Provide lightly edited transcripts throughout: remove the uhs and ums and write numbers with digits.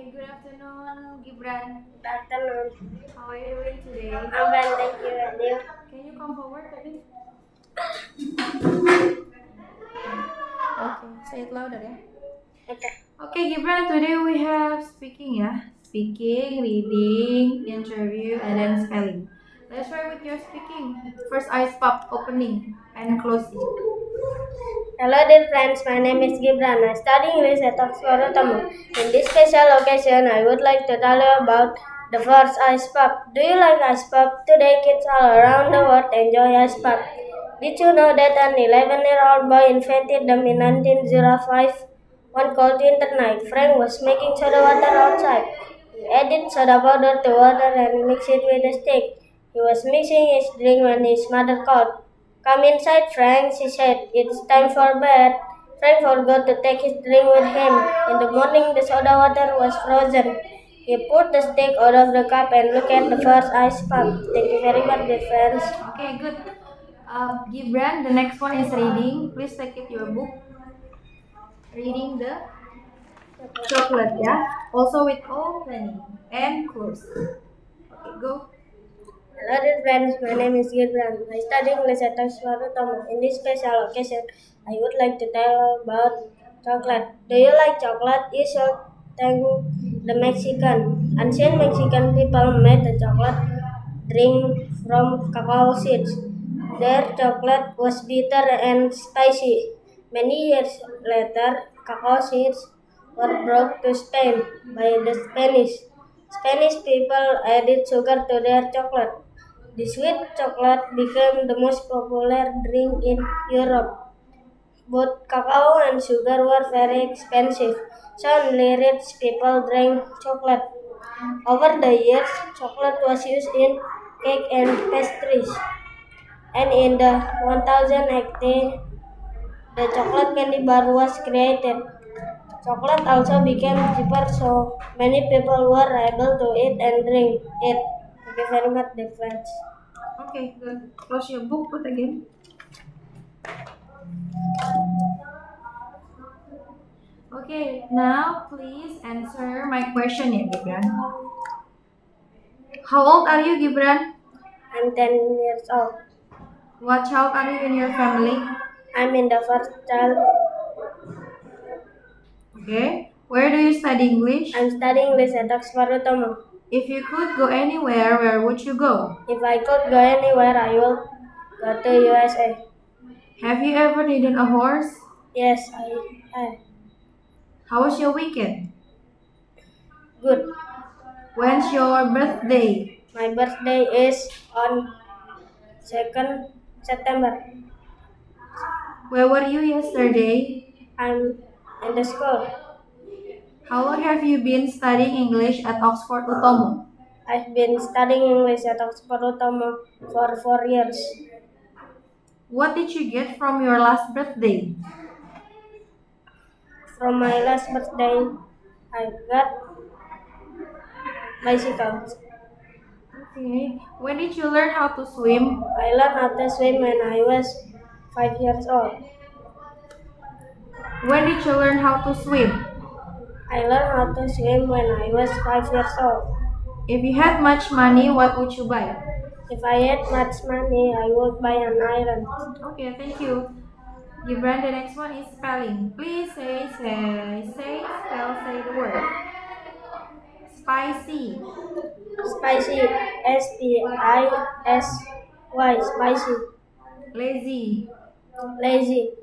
Okay, good afternoon, Gibran. Good afternoon. How are you doing today? I'm fine, thank you. And you? Can you come forward a bit? Okay, say it louder, yeah. Okay. Okay, Gibran, today we have speaking, yeah. Speaking, reading, interview, and then spelling. Let's try with your speaking. First, ice pop opening and closing. Hello, dear friends. My name is Gibran. I study English at Oxford Utama. In this special occasion, I would like to tell you about the first ice pop. Do you like ice pop? Today, kids all around the world enjoy ice pop. Did you know that an 11-year-old boy invented them in 1905? One cold winter night, Frank was making soda water outside. He added soda powder to water and mixed it with a stick. He was mixing his drink when his mother called. Come inside, Frank, she said. It's time for bed. Frank forgot to take his drink with him. In the morning, the soda water was frozen. He put the stick out of the cup and looked at the first ice pop. Thank you very much, dear friends. Okay, good. Gibran, the next one is reading. Please take it your book. Reading the chocolate, yeah. Also with opening and close. Okay, go. Hello, dear friends. My name is Gibran. I study English at Oxford Utama. In this special occasion, I would like to tell about chocolate. Do you like chocolate? You should thank the Mexican. Ancient Mexican people made the chocolate drink from cacao seeds. Their chocolate was bitter and spicy. Many years later, cacao seeds were brought to Spain by the Spanish. Spanish people added sugar to their chocolate. The sweet chocolate became the most popular drink in Europe. Both cacao and sugar were very expensive, so only rich people drank chocolate. Over the years, chocolate was used in cake and pastries. And in the 1080, the chocolate candy bar was created. Chocolate also became cheaper, so many people were able to eat and drink it. Thank you very much, dear friends. Okay, good. Close your book, put again. Okay, now please answer my question, ya, Gibran. How old are you, Gibran? I'm 10 years old. What child are you in your family? I'm in the first child. Okay. Where do you study English? I'm studying English at Oxford Utama. If you could go anywhere, where would you go? If I could go anywhere, I will go to USA. Have you ever ridden a horse? Yes, I. How was your weekend? Good. When's your birthday? My birthday is on 2nd September. Where were you yesterday? I'm in the school. How long have you been studying English at Oxford Utama? I've been studying English at Oxford Utama for 4 years. What did you get from your last birthday? From my last birthday, I got bicycles. Okay. When did you learn how to swim? I learned how to swim when I was 5 years old. When did you learn how to swim? I learned how to swim when I was 5 years old. If you had much money, what would you buy? If I had much money, I would buy an island. Okay, thank you. Gibran, the next one is spelling. Please say the word. Spicy. Spicy, SPISY, spicy. Lazy. Lazy,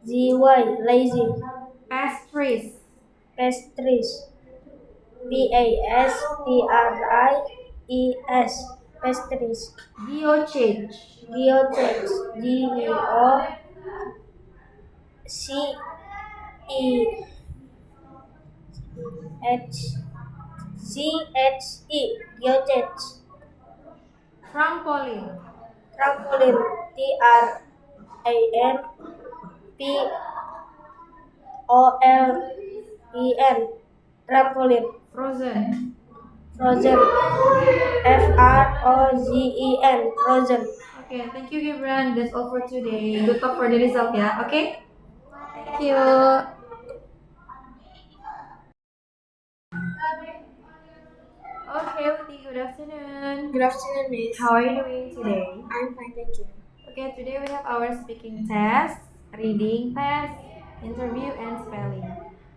LAZY, lazy. Pastries. Pastries, PASTRIES, pastries. Geochage. Geochecks, GEOCHCHE, geochecks. Trampoline. Trampoline, TRAMPOLIN, trampoline. Frozen. Frozen, FROZEN, frozen. Okay, thank you, Gibran. That's all for today. Good luck for the result, yeah? Okay? Thank you. good afternoon. Good afternoon, Miss. How are you doing today? I'm fine, thank you. Okay, today we have our speaking test, reading test, interview, and spelling.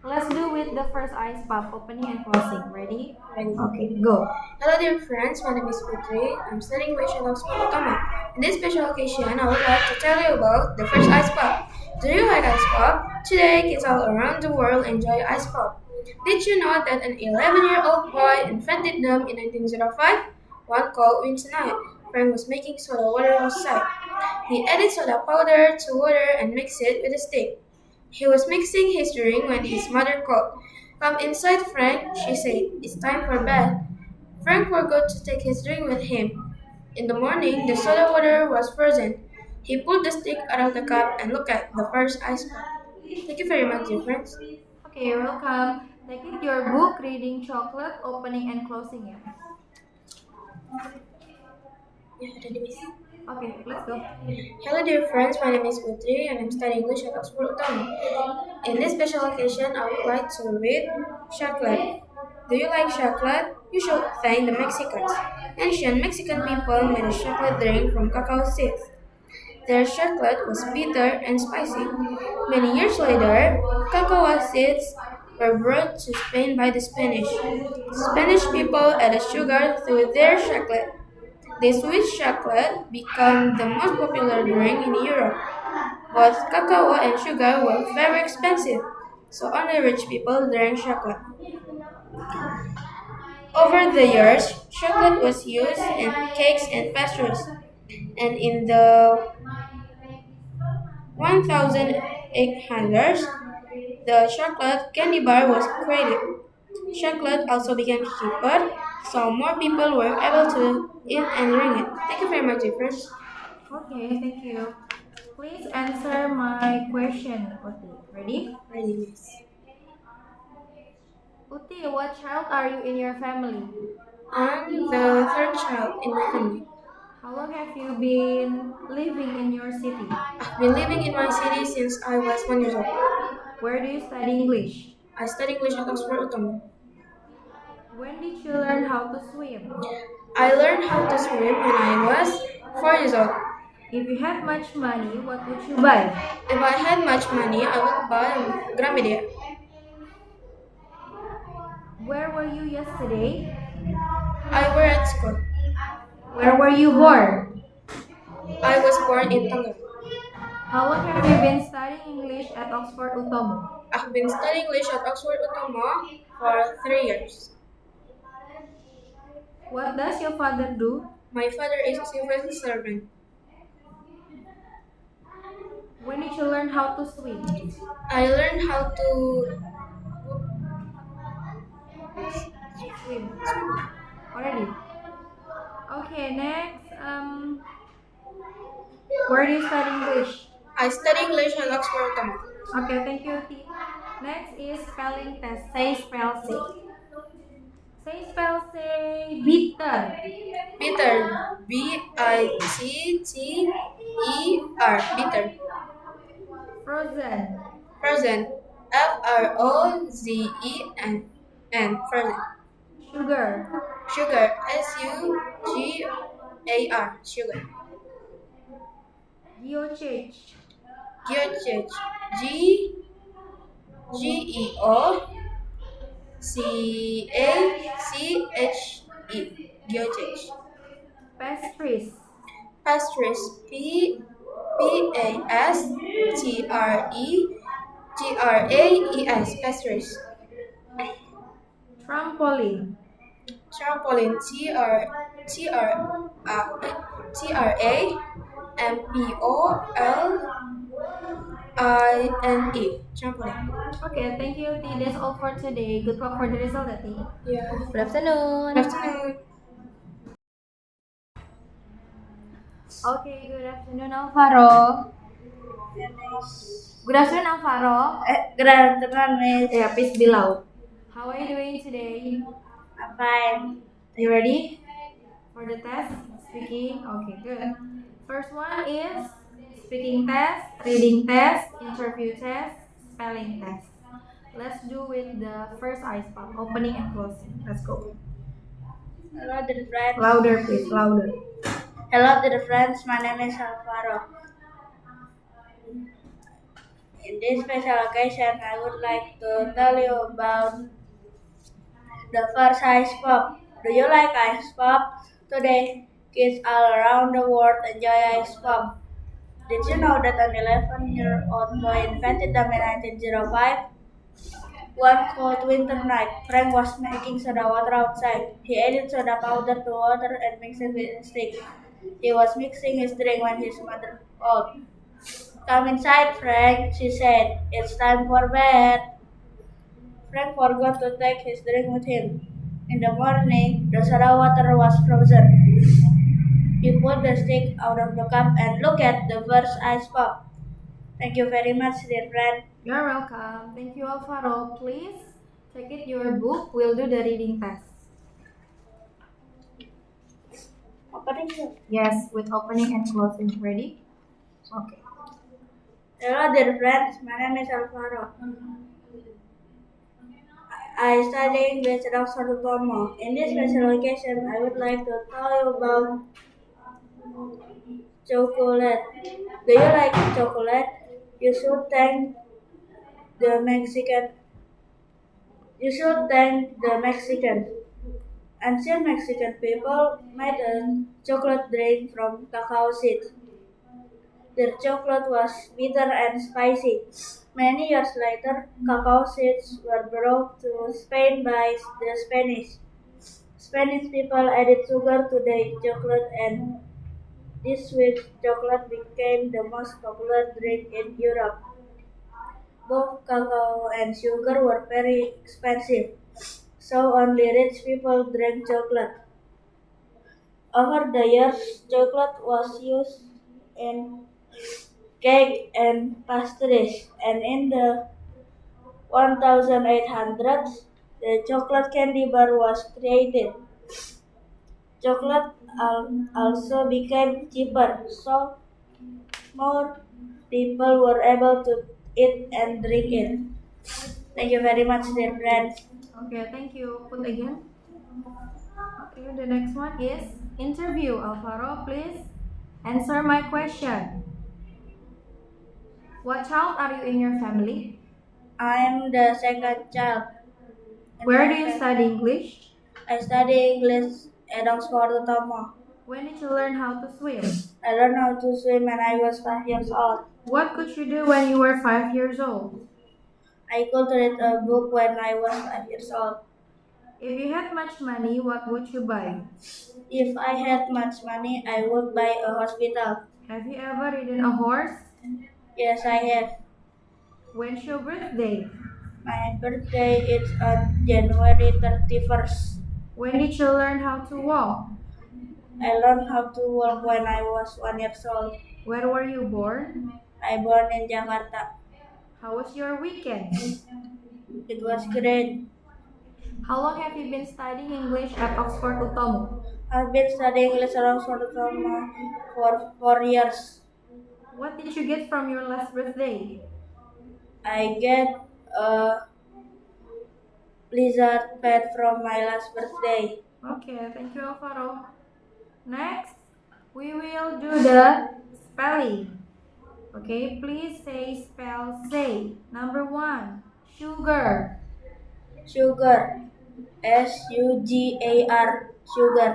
Let's do with the first ice pop, opening and closing. Ready? Ready. Okay, go. Hello, dear friends. My name is Putri. I'm studying English at Oxford Utama. In this special occasion, I would like to tell you about the first ice pop. Do you like ice pop? Today, kids all around the world enjoy ice pop. Did you know that an 11-year-old boy invented them in 1905? One cold winter night, Frank was making soda water outside. He added soda powder to water and mixed it with a stick. He was mixing his drink when his mother called. Come inside, Frank, she said. It's time for bed. Frank forgot to take his drink with him. In the morning, the soda water was frozen. He pulled the stick out of the cup and looked at the first ice pop. Thank you very much, dear friends. Okay, you're welcome. Take it your book, reading chocolate, opening and closing it. Okay, let's go. Hello, dear friends. My name is Putri, and I'm studying English at Oxford Utama. In this special occasion, I would like to read chocolate. Do you like chocolate? You should thank the Mexicans. Ancient Mexican people made a chocolate drink from cacao seeds. Their chocolate was bitter and spicy. Many years later, cacao seeds were brought to Spain by the Spanish. Spanish people added sugar to their chocolate. This sweet chocolate became the most popular drink in Europe. Both cacao and sugar were very expensive, so only rich people drank chocolate. Over the years, chocolate was used in cakes and pastries, and in the 1800s, the chocolate candy bar was created. Chocolate also became cheaper, so more people were able to eat and drink it. Thank you very much, dear friends. Okay, thank you. Please answer my question, Uti. Ready? Ready, miss. Uti, what child are you in your family? I'm the third child in my family. How long have you been living in your city? I've been living in my city since I was 1 year old. Where do you study English? I study English at Oxford Utama. When did you learn how to swim? I learned how to swim when I was 4 years old. If you had much money, what would you buy? If I had much money, I would buy a Gramedia. Where were you yesterday? I were at school. Where were you born? I was born in Tonga. How long have you been studying English at Oxford Utama? I've been studying English at Oxford Utama for 3 years. What does your father do? My father is a civil servant. When did you learn how to swim? I learned how to Swim. Already. Okay, next. Where do you study English? I study English at Oxford Utama. Okay, thank you, T. Next is spelling test. Say, spell, say. Say, spell, say. Bitter. Bitter. B-I-T-T-E-R. Bitter. Frozen. Frozen. F-R-O-Z-E-N. Frozen. Sugar. Sugar. S-U-G-A-R. Sugar. Geochage. Geochage. Geochage. Geochage. Pastries. Pastries. P-A-S-T-R-E-G-R-A-E-S. Pastries. Trampoline. Trampoline. Trampoline. Trampoline. Okay, thank you, T. That's all for today. Good luck for the result, T. Yeah. Good afternoon. Good afternoon. Okay, good afternoon, Alvaro. Good afternoon, Alvaro. Good afternoon, Miss. Yeah, please be loud. How are you doing today? I'm fine. Are you ready for the test? Speaking? Okay, good. First one is speaking test, reading test, interview test, spelling test. Let's do with the first ice pop, opening and closing. Let's go. Hello, dear friends. Louder, please, louder. Hello, dear friends. My name is Alvaro. In this special occasion, I would like to tell you about the first ice pop. Do you like ice pop? Today, kids all around the world enjoy ice pop. Did you know that an 11-year-old boy invented them in 1905? One cold winter night, Frank was making soda water outside. He added soda powder to water and mixed it with a stick. He was mixing his drink when his mother called. Come inside, Frank, she said. It's time for bed. Frank forgot to take his drink with him. In the morning, the soda water was frozen. He pulled the stick out of the cup and looked at the first ice pop. Thank you very much, dear friend. You're welcome. Thank you, Alvaro. Please take it your book. We'll do the reading test. Opening it. Yes, with opening and closing. Ready? Okay. Hello, dear friends. My name is Alvaro. I study English at Oxford Tomo. In this special occasion, I would like to tell you about chocolate. Do you like chocolate? You should thank the Mexican. You should thank the Mexicans. Ancient Mexican people made a chocolate drink from cacao seeds. Their chocolate was bitter and spicy. Many years later, cacao seeds were brought to Spain by the Spanish. Spanish people added sugar to their chocolate, and this sweet chocolate became the most popular drink in Europe. Both cacao and sugar were very expensive, so only rich people drank chocolate. Over the years, chocolate was used in cake and pastries, and in the 1800s, the chocolate candy bar was created. Chocolate also became cheaper, so more people were able to eat and drink it. Thank you very much, dear friends. Okay, thank you. Put again. Okay, the next one is interview. Alvaro, please answer my question. What child are you in your family? I am the second child. Where do you study English? I study English at Oxford Tomo. When did you learn how to swim? I learned how to swim when I was 5 years old. What could you do when you were 5 years old? I could read a book when I was 5 years old. If you had much money, what would you buy? If I had much money, I would buy a hospital. Have you ever ridden a horse? Yes, I have. When's your birthday? My birthday is on January 31st. When did you learn how to walk? I learned how to walk when I was 1 year old. Where were you born? I born in Jakarta. How was your weekend? It was great. How long have you been studying English at Oxford Utomo? I've been studying English around Sorotoma for 4 years. What did you get from your last birthday? I get a Blizzard pet from my last birthday. Okay, thank you, Alvaro. Next, we will do the spelling. Okay, please say. Number 1, sugar. Sugar. SUGAR. Sugar.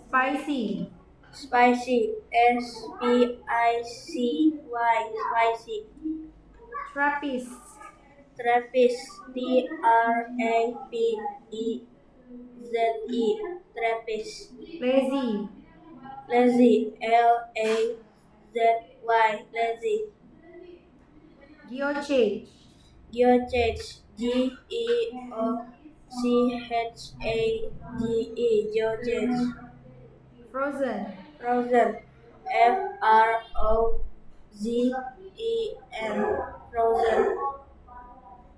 Spicy. Spicy. SPICY. Spicy. Trappist. Trappist. TRAPEZE. Trappist. Lazy. Lazy. LAZY. Lazy. Geochage. Geochage. GEOCHAGE. Geochage. Frozen. Frozen. FROZEN. Frozen.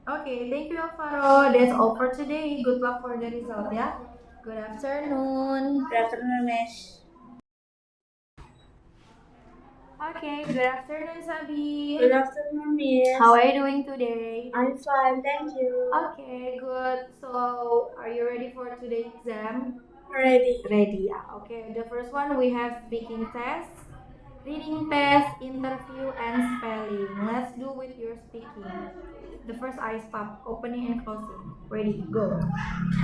Okay, thank you, Alvaro. That's all for today. Good luck for the result, yeah? Good afternoon. Good afternoon, Miss. Okay, good afternoon, Sabi. Good afternoon, Miss. How are you doing today? I'm fine, thank you. Okay, good. So, are you ready for today's exam? Ready. Ready, yeah. Okay, the first one we have speaking test, reading test, interview, and spelling. Let's do with your speaking. The first ice pop, opening and closing. Ready, go.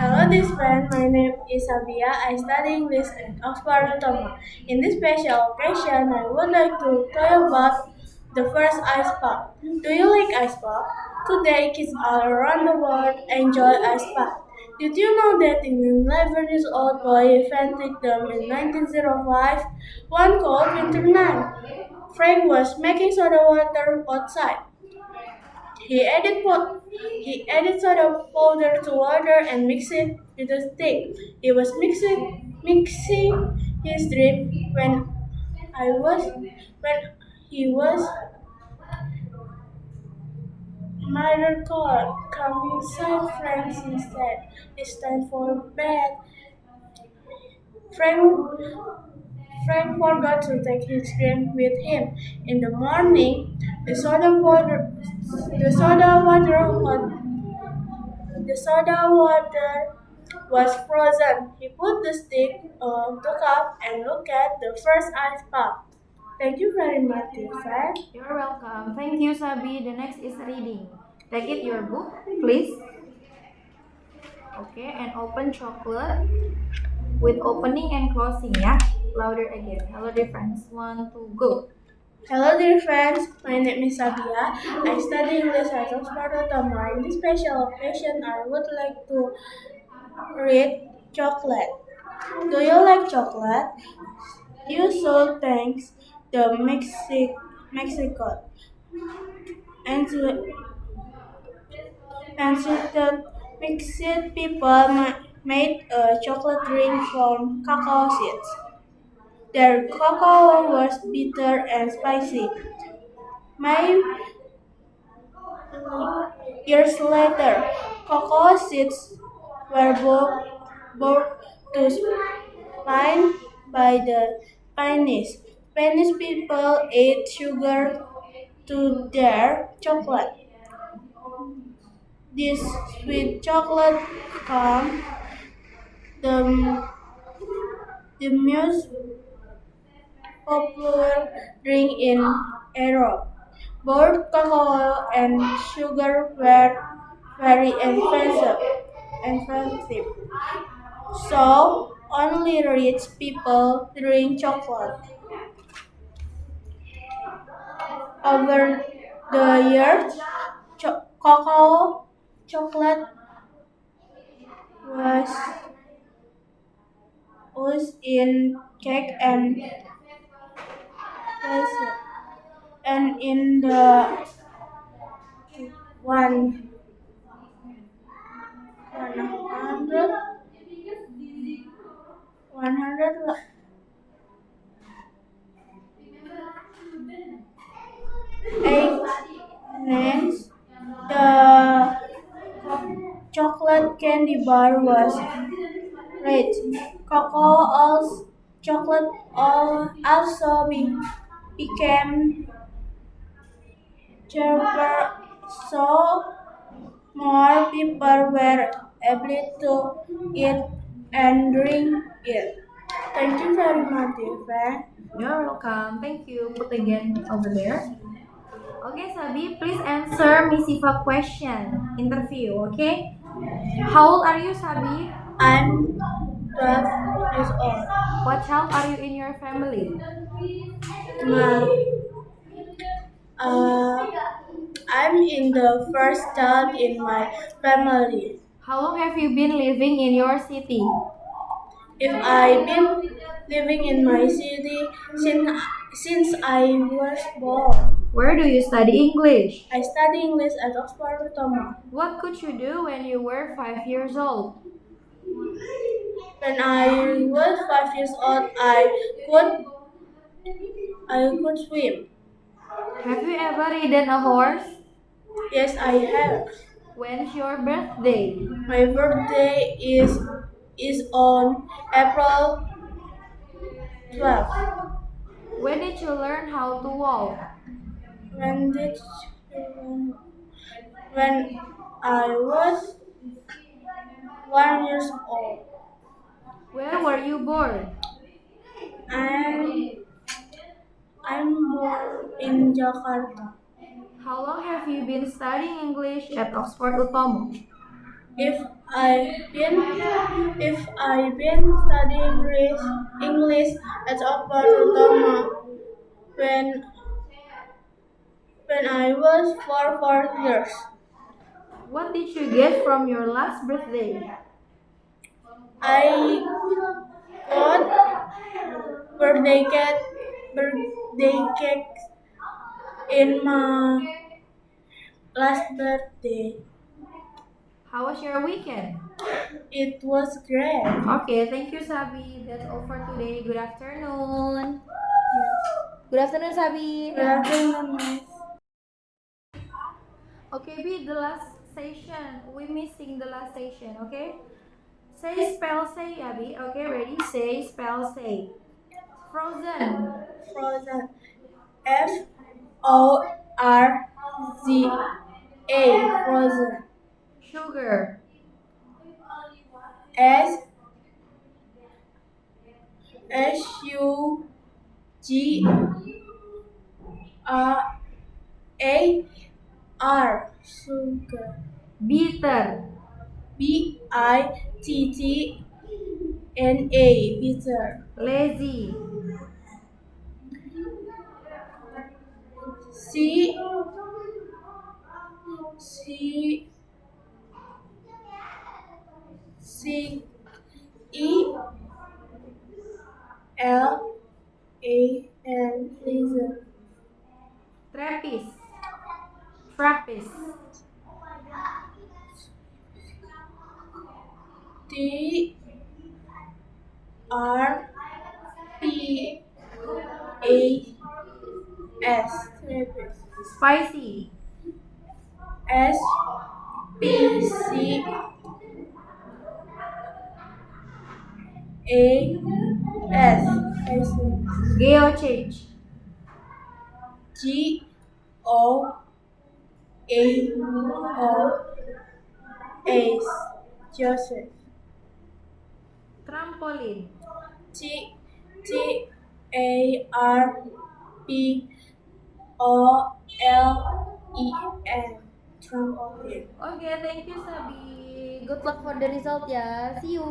Hello, dear friend. My name is Abia. I study English at Oxford Utama. In this special occasion, I would like to tell you about the first ice pop. Do you like ice pop? Today, kids all around the world enjoy ice pop. Did you know that an 11-year-old boy invented them in 1905? One cold winter night, Frank was making soda water outside. He added soda powder to water and mixed it with a stick. He was mixing his drink when he was mother called. Come inside, Frank, he said. It's time for bed. Frank Frank forgot to take his drink with him. In the morning, the soda water The soda water was frozen. He put the stick on the cup and looked at the first ice pop. Thank you very much, dear friend. You're welcome. Thank you, Sabi. The next is reading. Take it your book, please. Okay, and open chocolate with opening and closing, yeah? Louder again. Hello, dear friends. 1, 2, go. Hello, dear friends. My name is Sabia. I study English at Oxford Utama. In this special occasion, I would like to read chocolate. Do you like chocolate? You should thank the Mexico and certain Mexican people made a chocolate drink from cacao seeds. Their cocoa was bitter and spicy. Many years later, cocoa seeds were brought to Spain by the Spanish. Spanish people ate sugar to their chocolate. This sweet chocolate became the, the most popular drink in Europe. Both cocoa and sugar were very expensive. So only rich people drink chocolate. Over the years, cocoa chocolate was used in cake and dessert. And in the one 100 100 eight names, the chocolate candy bar was red. Chocolate also became cheaper, so more people were able to eat and drink it. Thank you very much, dear friend. You're welcome. Thank you. Put again over there. Okay, Sabi, please answer Miss Siva question. Interview, okay? How old are you, Sabi? I'm 12 years old. What child are you in your family? My, uh, I'm in the first child in my family. How long have you been living in your city? If I've been living in my city since I was born. Where do you study English? I study English at Oxford Utama. What could you do when you were 5 years old? When I was 5 years old, I could swim. Have you ever ridden a horse? Yes, I have. When's your birthday? My birthday is on April 12th. When did you learn how to walk? When did when I was 1 year old. Where were you born? I'm I'm born in Jakarta. How long have you been studying English at Oxford Utomo? If I've been studying English at Oxford Utama when I was 4 years. What did you get from your last birthday? I got birthday cake in my last birthday. How was your weekend? It was great. Okay, thank you, Sabi. That's all for today. Good afternoon. Good afternoon, Sabi. Good afternoon, Miss. Okay, be the last session. We missing the last session. Okay. Say spell say, Abby. Okay, ready? Say spell say. Frozen. Frozen. FORZA. Frozen. Sugar. SUGAR. Sugar. Bitter. BITTNA. Bitter. Lazy. C C C E L A N. Lizard. Trappist. Trappist. TRPAS. Spicy. SPCAS. Geochage. GOAOAS. Joseph. Trampoline. TARPOLEN. Trampoline. Okay, thank you, Sabi. Good luck for the result ya. See you.